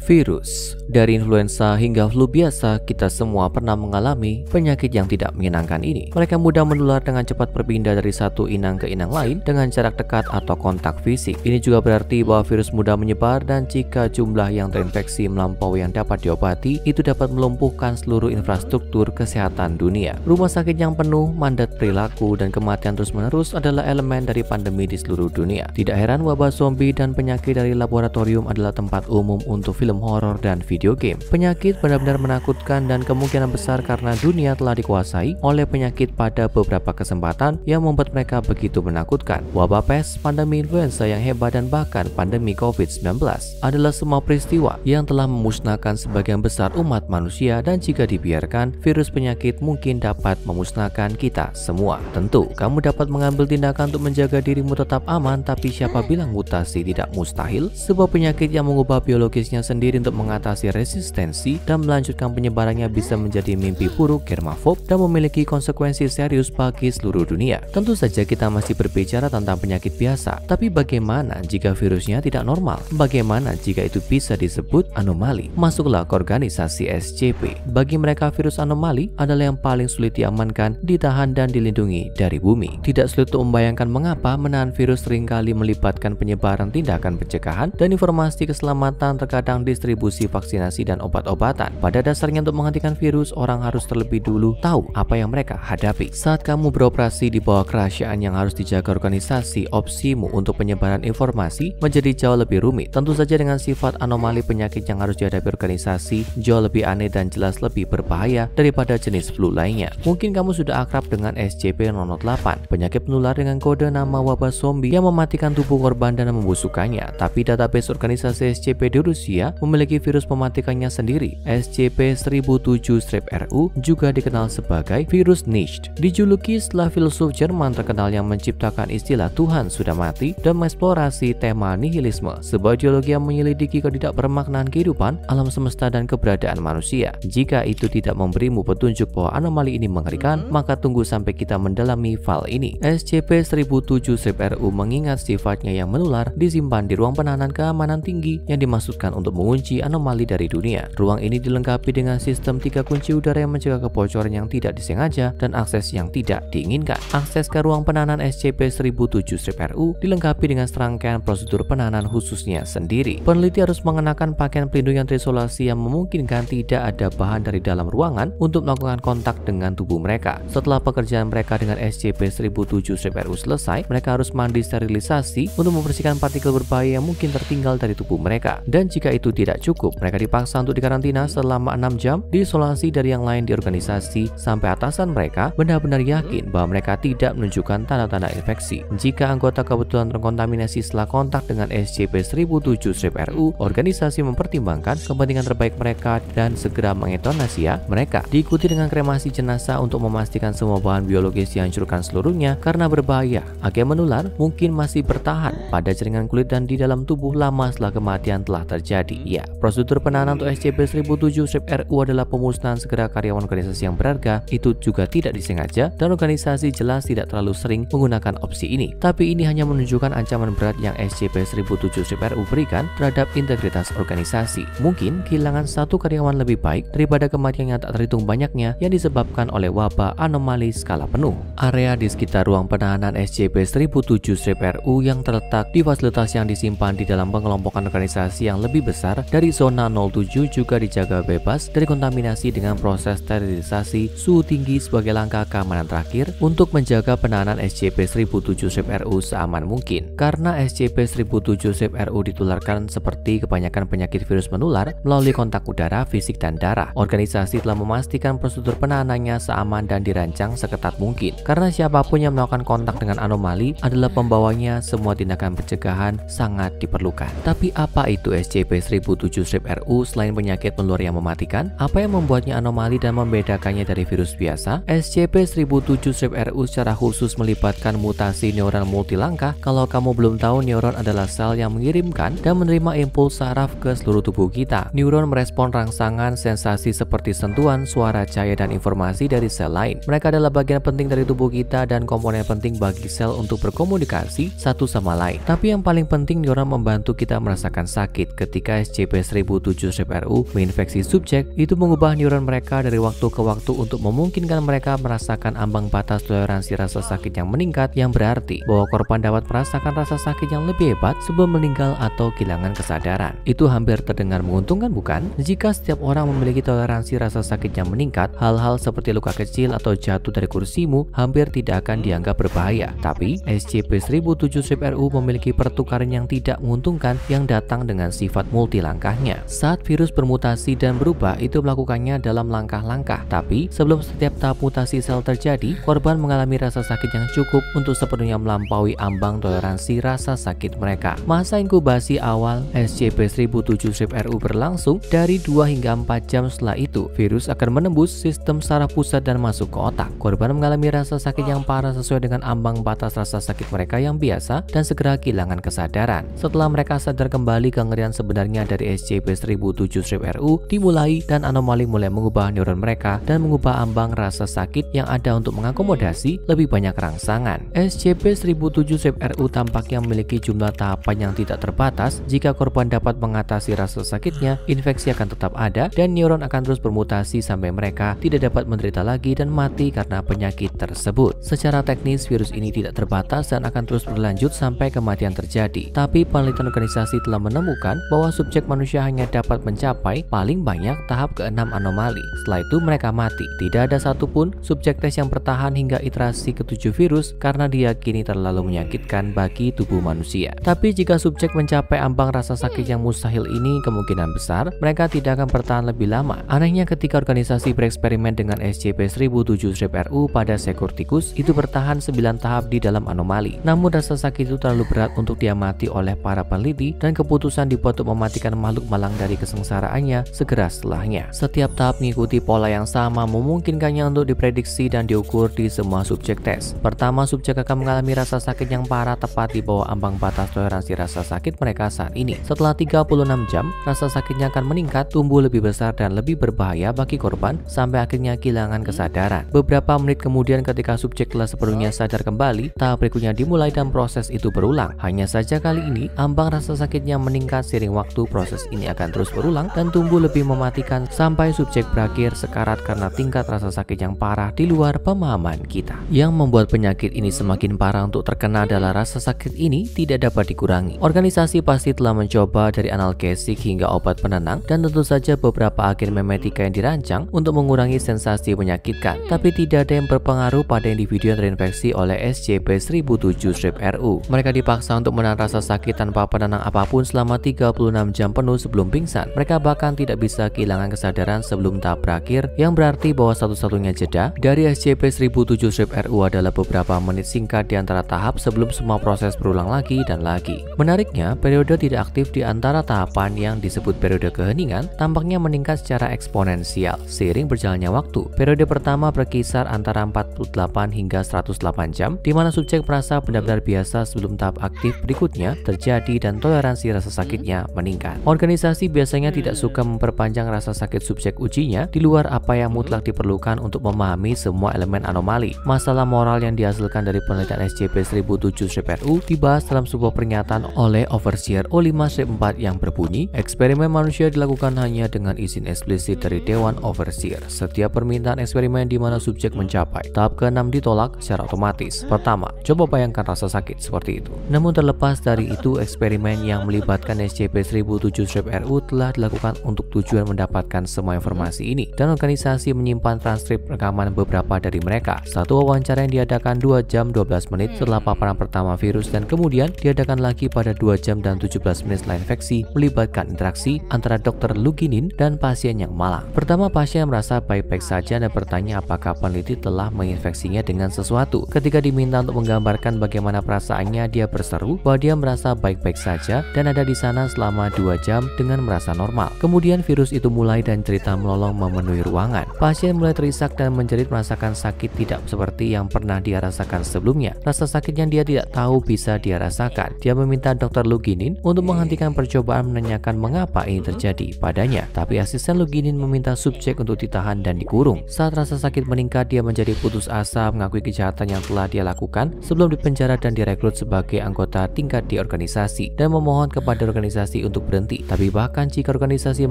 Virus. Dari influenza hingga flu biasa, kita semua pernah mengalami penyakit yang tidak menyenangkan ini. Mereka mudah menular dengan cepat berpindah dari satu inang ke inang lain dengan jarak dekat atau kontak fisik. Ini juga berarti bahwa virus mudah menyebar dan jika jumlah yang terinfeksi melampaui yang dapat diobati, itu dapat melumpuhkan seluruh infrastruktur kesehatan dunia. Rumah sakit yang penuh, mandat perilaku, dan kematian terus-menerus adalah elemen dari pandemi di seluruh dunia. Tidak heran wabah zombie dan penyakit dari laboratorium adalah tempat umum untuk film horor dan video game. Penyakit benar-benar menakutkan dan kemungkinan besar karena dunia telah dikuasai oleh penyakit pada beberapa kesempatan yang membuat mereka begitu menakutkan. Wabah pes, pandemi influenza yang hebat, dan bahkan pandemi COVID-19 adalah semua peristiwa yang telah memusnahkan sebagian besar umat manusia, dan jika dibiarkan, virus penyakit mungkin dapat memusnahkan kita semua. Tentu, kamu dapat mengambil tindakan untuk menjaga dirimu tetap aman, tapi siapa bilang mutasi tidak mustahil? Sebuah penyakit yang mengubah biologisnya sendiri untuk mengatasi resistensi dan melanjutkan penyebarannya bisa menjadi mimpi buruk germafob dan memiliki konsekuensi serius bagi seluruh dunia. Tentu saja kita masih berbicara tentang penyakit biasa, tapi bagaimana jika virusnya tidak normal? Bagaimana jika itu bisa disebut anomali? Masuklah ke organisasi SCP. Bagi mereka, virus anomali adalah yang paling sulit diamankan, ditahan, dan dilindungi dari bumi. Tidak sulit untuk membayangkan mengapa menahan virus seringkali melibatkan penyebaran tindakan pencegahan dan informasi keselamatan, terkadang distribusi vaksinasi dan obat-obatan. Pada dasarnya, untuk menghentikan virus, orang harus terlebih dulu tahu apa yang mereka hadapi. Saat kamu beroperasi di bawah kerahasiaan yang harus dijaga organisasi, opsimu untuk penyebaran informasi menjadi jauh lebih rumit. Tentu saja dengan sifat anomali penyakit yang harus dihadapi organisasi jauh lebih aneh dan jelas lebih berbahaya daripada jenis flu lainnya. Mungkin kamu sudah akrab dengan SCP-008, penyakit penular dengan kode nama wabah zombie yang mematikan tubuh korban dan membusukkannya. Tapi database organisasi SCP di Rusia memiliki virus mematikannya sendiri. SCP-1007-RU juga dikenal sebagai virus Nicht. Dijuluki setelah filsuf Jerman terkenal yang menciptakan istilah Tuhan sudah mati dan mengeksplorasi tema nihilisme, sebuah ideologi yang menyelidiki ketidakbermaknaan kehidupan, alam semesta, dan keberadaan manusia. Jika itu tidak memberimu petunjuk bahwa anomali ini mengerikan, maka tunggu sampai kita mendalami file ini. SCP-1007-RU mengingat sifatnya yang menular disimpan di ruang penahanan keamanan tinggi yang dimaksudkan untuk mengunci anomali dari dunia. Ruang ini dilengkapi dengan sistem 3 kunci udara yang mencegah kebocoran yang tidak disengaja dan akses yang tidak diinginkan. Akses ke ruang penahanan SCP-1007-RU dilengkapi dengan serangkaian prosedur penahanan khususnya sendiri. Peneliti harus mengenakan pakaian pelindung yang terisolasi yang memungkinkan tidak ada bahan dari dalam ruangan untuk melakukan kontak dengan tubuh mereka. Setelah pekerjaan mereka dengan SCP-1007-RU selesai, mereka harus mandi sterilisasi untuk membersihkan partikel berbahaya yang mungkin tertinggal dari tubuh mereka. Dan jika itu tidak cukup, mereka dipaksa untuk dikarantina selama 6 jam, diisolasi dari yang lain di organisasi sampai atasan mereka benar-benar yakin bahwa mereka tidak menunjukkan tanda-tanda infeksi. Jika anggota kebetulan terkontaminasi setelah kontak dengan SCP-1007-RU, organisasi mempertimbangkan kepentingan terbaik mereka dan segera mengeutanasia mereka. Diikuti dengan kremasi jenazah untuk memastikan semua bahan biologis dihancurkan seluruhnya karena berbahaya. Agen menular mungkin masih bertahan pada jaringan kulit dan di dalam tubuh lama setelah kematian telah terjadi. Ya, prosedur penahanan untuk SCP-1007-RU adalah pemusnahan segera karyawan organisasi yang berharga. Itu juga tidak disengaja dan organisasi jelas tidak terlalu sering menggunakan opsi ini. Tapi ini hanya menunjukkan ancaman berat yang SCP-1007-RU berikan terhadap integritas organisasi. Mungkin kehilangan satu karyawan lebih baik daripada kematian yang tak terhitung banyaknya yang disebabkan oleh wabah anomali skala penuh. Area di sekitar ruang penahanan SCP-1007-RU yang terletak di fasilitas yang disimpan di dalam pengelompokan organisasi yang lebih besar dari zona 07 juga dijaga bebas dari kontaminasi dengan proses sterilisasi suhu tinggi sebagai langkah keamanan terakhir untuk menjaga penahanan SCP-1007-RU seaman mungkin. Karena SCP-1007-RU ditularkan seperti kebanyakan penyakit virus menular melalui kontak udara, fisik, dan darah, organisasi telah memastikan prosedur penahanannya seaman dan dirancang seketat mungkin. Karena siapapun yang melakukan kontak dengan anomali adalah pembawanya, semua tindakan pencegahan sangat diperlukan. Tapi apa itu SCP-1007-RU selain penyakit menular yang mematikan? Apa yang membuatnya anomali dan membedakannya dari virus biasa? SCP-1007-RU secara khusus melibatkan mutasi neuron multilangkah. Kalau kamu belum tahu, neuron adalah sel yang mengirimkan dan menerima impuls saraf ke seluruh tubuh kita. Neuron merespon rangsangan, sensasi seperti sentuhan, suara, cahaya, dan informasi dari sel lain. Mereka adalah bagian penting dari tubuh kita dan komponen penting bagi sel untuk berkomunikasi satu sama lain. Tapi yang paling penting, neuron membantu kita merasakan sakit. Ketika SCP-1007-RU menginfeksi subjek, itu mengubah neuron mereka dari waktu ke waktu untuk memungkinkan mereka merasakan ambang batas toleransi rasa sakit yang meningkat, yang berarti bahwa korban dapat merasakan rasa sakit yang lebih hebat sebelum meninggal atau kehilangan kesadaran. Itu hampir terdengar menguntungkan, bukan? Jika setiap orang memiliki toleransi rasa sakit yang meningkat, hal-hal seperti luka kecil atau jatuh dari kursimu hampir tidak akan dianggap berbahaya. Tapi SCP-1007-RU memiliki pertukaran yang tidak menguntungkan yang datang dengan sifat multilangkahnya. Saat virus bermutasi dan berubah, itu melakukannya dalam langkah-langkah. Tapi sebelum setiap tahap mutasi sel terjadi, korban mengalami rasa sakit yang cukup untuk sepenuhnya melampaui ambang toleransi rasa sakit mereka. Masa inkubasi awal SCP-1007-RU berlangsung dari 2 hingga 4 jam. Setelah itu, virus akan menembus sistem saraf pusat dan masuk ke otak. Korban mengalami rasa sakit yang parah sesuai dengan ambang batas rasa sakit mereka yang biasa dan segera kehilangan kesadaran. Setelah mereka sadar kembali, kengerian sebenarnya dari SCP-1007-RU dimulai dan anomali mulai mengubah neuron mereka dan mengubah ambang rasa sakit yang ada untuk mengakomodasi lebih banyak rangsangan. SCP-1007-RU tampaknya memiliki jumlah tahapan yang tidak terbatas. Jika korban dapat mengatasi rasa sakitnya, infeksi akan tetap ada dan neuron akan terus bermutasi sampai mereka tidak dapat menderita lagi dan mati karena penyakit tersebut. Secara teknis, virus ini tidak terbatas dan akan terus berlanjut sampai kematian terjadi. Tapi penelitian organisasi telah menemukan bahwa subjek manusia hanya dapat mencapai paling banyak tahap ke-6 anomali. Setelah itu mereka mati. Tidak ada satupun subjek tes yang bertahan hingga iterasi ke-7 virus karena diyakini terlalu menyakitkan bagi tubuh manusia. Tapi jika subjek mencapai ambang rasa sakit yang mustahil ini, kemungkinan besar mereka tidak akan bertahan lebih lama. Anehnya, ketika organisasi bereksperimen dengan SCP-1007-RU pada seekor tikus, itu bertahan 9 tahap di dalam anomali. Namun rasa sakit itu terlalu berat untuk diamati oleh para peneliti dan keputusan dibuat untuk mematikan makhluk malang dari kesengsaraannya segera setelahnya. Setiap tahap mengikuti pola yang sama, memungkinkannya untuk diprediksi dan diukur di semua subjek tes. Pertama, subjek akan mengalami rasa sakit yang parah tepat di bawah ambang batas toleransi rasa sakit mereka saat ini. Setelah 36 jam, rasa sakitnya akan meningkat, tumbuh lebih besar dan lebih berbahaya bagi korban sampai akhirnya kehilangan kesadaran. Beberapa menit kemudian, ketika subjek telah sepenuhnya sadar kembali, tahap berikutnya dimulai dan proses itu berulang. Hanya saja kali ini ambang rasa sakitnya meningkat seiring waktu. Proses ini akan terus berulang dan tumbuh lebih mematikan sampai subjek berakhir sekarat karena tingkat rasa sakit yang parah di luar pemahaman kita. Yang membuat penyakit ini semakin parah untuk terkena adalah rasa sakit ini tidak dapat dikurangi. Organisasi pasti telah mencoba dari analgesik hingga obat penenang dan tentu saja beberapa agen memetika yang dirancang untuk mengurangi sensasi menyakitkan, tapi tidak ada yang berpengaruh pada individu yang terinfeksi oleh SCP-1007-RU. Mereka dipaksa untuk menahan rasa sakit tanpa penenang apapun selama 36 jam penuh sebelum pingsan. Mereka bahkan tidak bisa kehilangan kesadaran sebelum tahap berakhir, yang berarti bahwa satu-satunya jeda dari SCP-1007-RU adalah beberapa menit singkat di antara tahap sebelum semua proses berulang lagi dan lagi. Menariknya, periode tidak aktif di antara tahapan yang disebut periode keheningan tampaknya meningkat secara eksponensial seiring berjalannya waktu. Periode pertama berkisar antara 48 hingga 108 jam, di mana subjek merasa benar-benar biasa sebelum tahap aktif berikutnya terjadi dan toleransi rasa sakitnya meningkat. Organisasi biasanya tidak suka memperpanjang rasa sakit subjek ujinya di luar apa yang mutlak diperlukan untuk memahami semua elemen anomali. Masalah moral yang dihasilkan dari penelitian SCP-1007-RU dibahas dalam sebuah pernyataan oleh Overseer O5-4 yang berbunyi, eksperimen manusia dilakukan hanya dengan izin eksplisit dari Dewan Overseer. Setiap permintaan eksperimen di mana subjek mencapai tahap ke-6 ditolak secara otomatis. Pertama, coba bayangkan rasa sakit seperti itu. Namun terlepas dari itu, eksperimen yang melibatkan SCP-1007-RU telah dilakukan untuk tujuan mendapatkan semua informasi ini, dan organisasi menyimpan transkrip rekaman beberapa dari mereka. Satu wawancara yang diadakan 2 jam 12 menit setelah paparan pertama virus dan kemudian diadakan lagi pada 2 jam dan 17 menit setelah infeksi, melibatkan interaksi antara Dr. Luginin dan pasien yang malang. Pertama, pasien merasa baik-baik saja dan bertanya apakah peneliti telah menginfeksinya dengan sesuatu. Ketika diminta untuk menggambarkan bagaimana perasaannya, dia berseru bahwa dia merasa baik-baik saja dan ada di sana selama 2 jam dengan merasa normal. Kemudian virus itu mulai dan cerita melolong memenuhi ruangan. Pasien mulai terisak dan menjerit, merasakan sakit tidak seperti yang pernah dia rasakan sebelumnya. Rasa sakit yang dia tidak tahu bisa dia rasakan. Dia meminta Dr. Luginin untuk menghentikan percobaan menanyakan mengapa ini terjadi padanya, tapi asisten Luginin meminta subjek untuk ditahan dan dikurung. Saat rasa sakit meningkat, dia menjadi putus asa, mengakui kejahatan yang telah dia lakukan sebelum dipenjara dan direkrut sebagai anggota tingkat di organisasi dan memohon kepada organisasi untuk berhenti berhenti. Tapi bahkan jika organisasi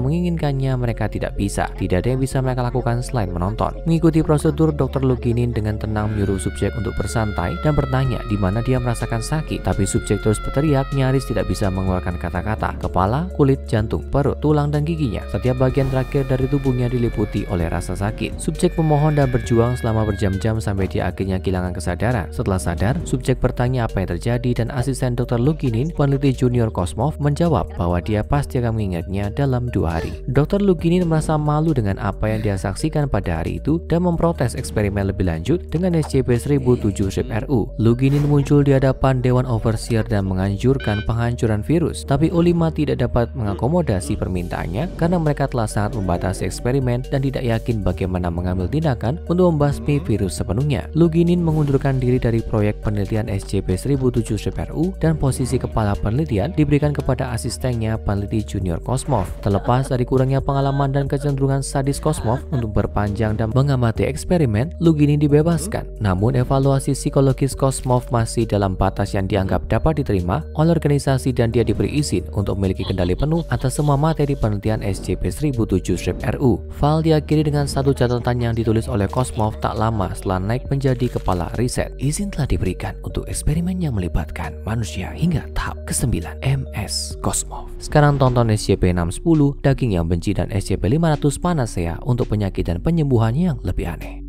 menginginkannya, mereka tidak bisa. Tidak ada yang bisa mereka lakukan selain menonton. Mengikuti prosedur, Dr. Luginin dengan tenang menyuruh subjek untuk bersantai dan bertanya di mana dia merasakan sakit. Tapi subjek terus berteriak, nyaris tidak bisa mengeluarkan kata-kata. Kepala, kulit, jantung, perut, tulang, dan giginya. Setiap bagian terakhir dari tubuhnya diliputi oleh rasa sakit. Subjek memohon dan berjuang selama berjam-jam sampai dia akhirnya kehilangan kesadaran. Setelah sadar, subjek bertanya apa yang terjadi dan asisten Dr. Luginin, peneliti junior Kosmov, menjawab bahwa dia pasti akan mengingatnya dalam 2 hari. Dr. Luginin merasa malu dengan apa yang dia saksikan pada hari itu dan memprotes eksperimen lebih lanjut dengan SCP-1007-RU. Luginin muncul di hadapan Dewan Overseer dan menganjurkan penghancuran virus, tapi O5 tidak dapat mengakomodasi permintaannya karena mereka telah sangat membatasi eksperimen dan tidak yakin bagaimana mengambil tindakan untuk membasmi virus sepenuhnya. Luginin mengundurkan diri dari proyek penelitian SCP-1007-RU dan posisi kepala penelitian diberikan kepada asistennya, peneliti junior Kosmov. Terlepas dari kurangnya pengalaman dan kecenderungan sadis Kosmov untuk berpanjang dan mengamati eksperimen, Luginin dibebaskan. Namun evaluasi psikologis Kosmov masih dalam batas yang dianggap dapat diterima oleh organisasi dan dia diberi izin untuk memiliki kendali penuh atas semua materi penelitian SCP-1007-RU. File diakhiri dengan satu catatan yang ditulis oleh Kosmov tak lama setelah naik menjadi kepala riset. Izin telah diberikan untuk eksperimen yang melibatkan manusia hingga tahap ke-9. MS Kosmov. Sekarang tonton SCP-610 Daging yang Benci dan SCP-500 Panacea untuk penyakit dan penyembuhan yang lebih aneh.